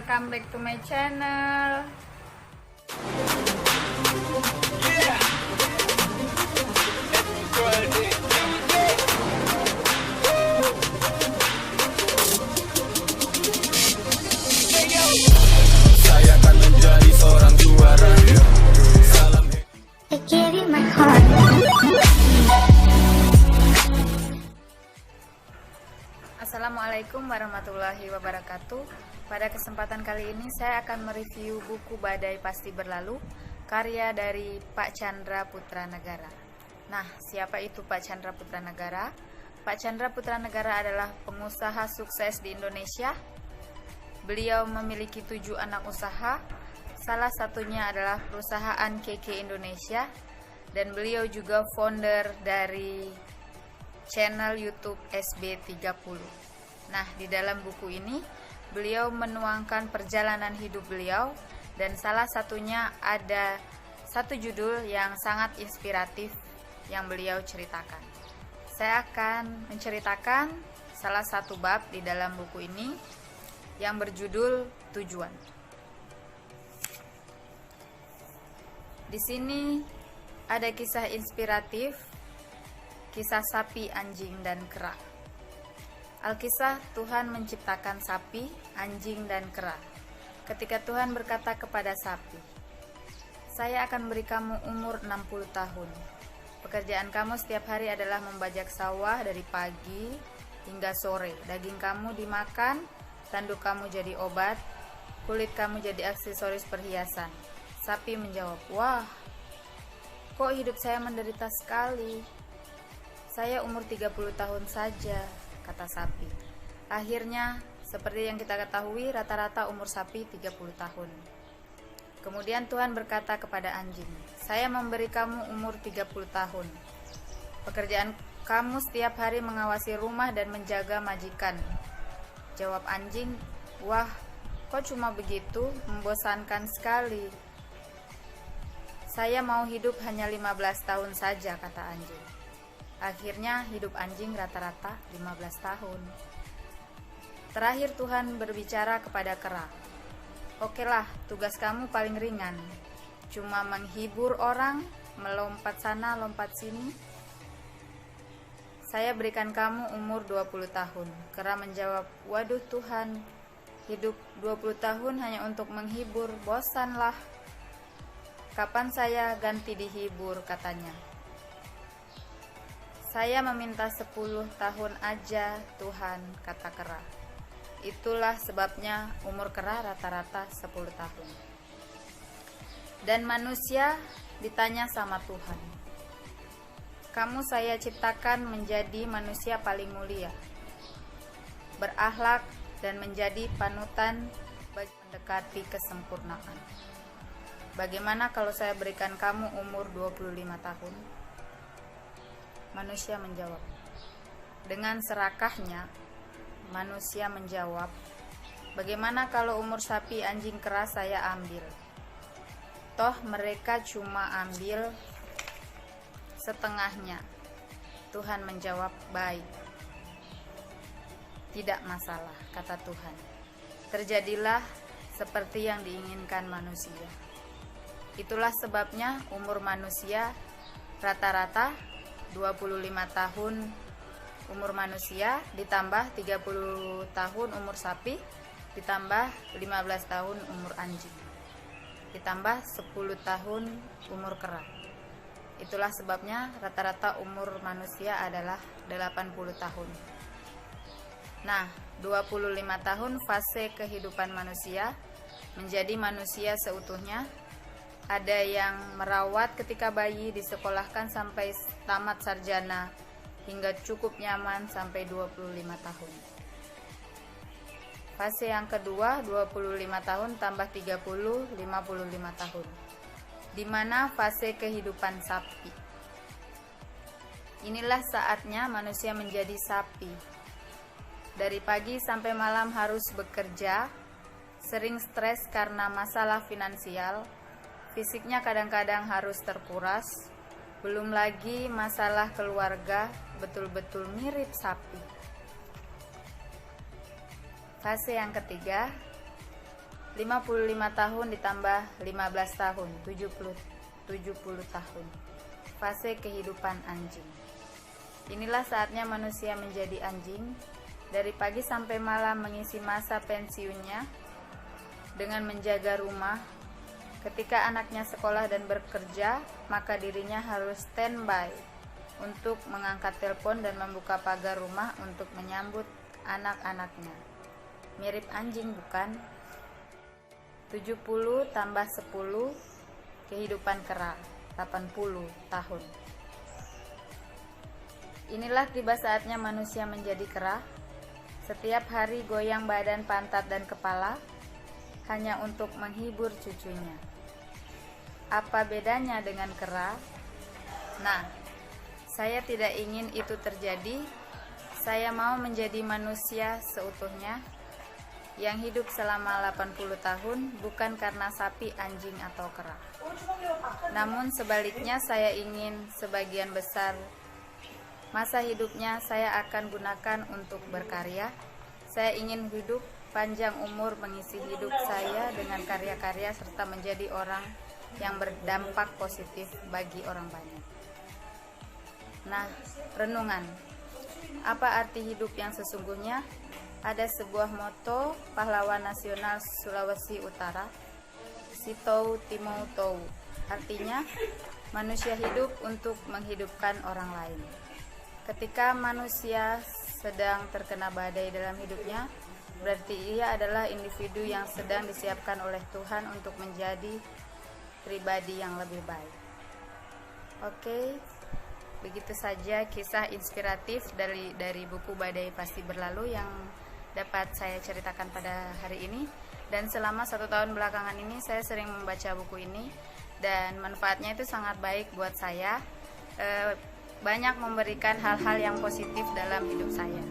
welcome back to my channel. Saya akan menjadi seorang juara. Salam. I give you my heart. Assalamualaikum warahmatullahi wabarakatuh. Pada kesempatan kali ini saya akan mereview buku Badai Pasti Berlalu, karya dari Pak Chandra Putranegara. Nah, siapa itu Pak Chandra Putranegara? Pak Chandra Putranegara adalah pengusaha sukses di Indonesia. Beliau memiliki 7 anak usaha, salah satunya adalah perusahaan KK Indonesia, dan beliau juga founder dari channel YouTube SB30. Nah, di dalam buku ini beliau menuangkan perjalanan hidup beliau, dan salah satunya ada satu judul yang sangat inspiratif yang beliau ceritakan. Saya akan menceritakan salah satu bab di dalam buku ini yang berjudul Tujuan. Di sini ada kisah inspiratif, kisah sapi, anjing, dan kera. Alkisah, Tuhan menciptakan sapi, anjing, dan kera. Ketika Tuhan berkata kepada sapi, "Saya akan beri kamu umur 60 tahun. Pekerjaan kamu setiap hari adalah membajak sawah dari pagi hingga sore. Daging kamu dimakan, tanduk kamu jadi obat, kulit kamu jadi aksesoris perhiasan." Sapi menjawab, "Wah, kok hidup saya menderita sekali? Saya umur 30 tahun saja," kata sapi. Akhirnya, seperti yang kita ketahui, rata-rata umur sapi 30 tahun. Kemudian Tuhan berkata kepada anjing, "Saya memberi kamu umur 30 tahun. Pekerjaan kamu setiap hari mengawasi rumah dan menjaga majikan." Jawab anjing, "Wah, kok cuma begitu? Membosankan sekali. Saya mau hidup hanya 15 tahun saja," kata anjing. Akhirnya hidup anjing rata-rata 15 tahun. Terakhir Tuhan berbicara kepada kera, "Okelah, tugas kamu paling ringan. Cuma menghibur orang, melompat sana, lompat sini. Saya berikan kamu umur 20 tahun. Kera menjawab, "Waduh Tuhan, hidup 20 tahun hanya untuk menghibur, bosanlah. Kapan saya ganti dihibur?" katanya. "Saya meminta 10 tahun aja Tuhan," kata kera. Itulah sebabnya umur kera rata-rata 10 tahun. Dan manusia ditanya sama Tuhan, "Kamu saya ciptakan menjadi manusia paling mulia, berakhlak dan menjadi panutan bagi mendekati kesempurnaan. Bagaimana kalau saya berikan kamu umur 25 tahun?" Manusia menjawab. Dengan serakahnya, manusia menjawab, "Bagaimana kalau umur sapi, anjing, kera saya ambil? Toh mereka cuma ambil setengahnya." Tuhan menjawab, "Baik. Tidak masalah," kata Tuhan. Terjadilah seperti yang diinginkan manusia. Itulah sebabnya umur manusia rata-rata 25 tahun umur manusia, ditambah 30 tahun umur sapi, ditambah 15 tahun umur anjing, ditambah 10 tahun umur kera. Itulah sebabnya rata-rata umur manusia adalah 80 tahun. Nah, 25 tahun fase kehidupan manusia menjadi manusia seutuhnya. Ada yang merawat ketika bayi, disekolahkan sampai tamat sarjana, hingga cukup nyaman sampai 25 tahun. Fase yang kedua, 25 tahun tambah 30, 55 tahun. Di mana fase kehidupan sapi. Inilah saatnya manusia menjadi sapi. Dari pagi sampai malam harus bekerja, sering stres karena masalah finansial, fisiknya kadang-kadang harus terkuras, belum lagi masalah keluarga, betul-betul mirip sapi. Fase yang ketiga, 55 tahun ditambah 15 tahun, 70 tahun. Fase kehidupan anjing. Inilah saatnya manusia menjadi anjing. Dari pagi sampai malam mengisi masa pensiunnya dengan menjaga rumah. Ketika anaknya sekolah dan bekerja, maka dirinya harus standby untuk mengangkat telepon dan membuka pagar rumah untuk menyambut anak-anaknya. Mirip anjing, bukan? 70 tambah 10, kehidupan kera, 80 tahun. Inilah tiba saatnya manusia menjadi kera. Setiap hari goyang badan, pantat, dan kepala hanya untuk menghibur cucunya. Apa bedanya dengan kera? Nah, saya tidak ingin itu terjadi. Saya mau menjadi manusia seutuhnya yang hidup selama 80 tahun, bukan karena sapi, anjing, atau kera. Namun sebaliknya, saya ingin sebagian besar masa hidupnya saya akan gunakan untuk berkarya. Saya ingin hidup panjang umur, mengisi hidup saya dengan karya-karya serta menjadi orang yang berdampak positif bagi orang banyak. Nah, renungan. Apa arti hidup yang sesungguhnya? Ada sebuah moto pahlawan nasional Sulawesi Utara, Sitou Timou Tou. Artinya, manusia hidup untuk menghidupkan orang lain. Ketika manusia sedang terkena badai dalam hidupnya, berarti ia adalah individu yang sedang disiapkan oleh Tuhan untuk menjadi pribadi yang lebih baik. Oke, begitu saja kisah inspiratif dari buku Badai Pasti Berlalu yang dapat saya ceritakan pada hari ini. Dan selama 1 tahun belakangan ini saya sering membaca buku ini dan manfaatnya itu sangat baik buat saya. Banyak memberikan hal-hal yang positif dalam hidup saya.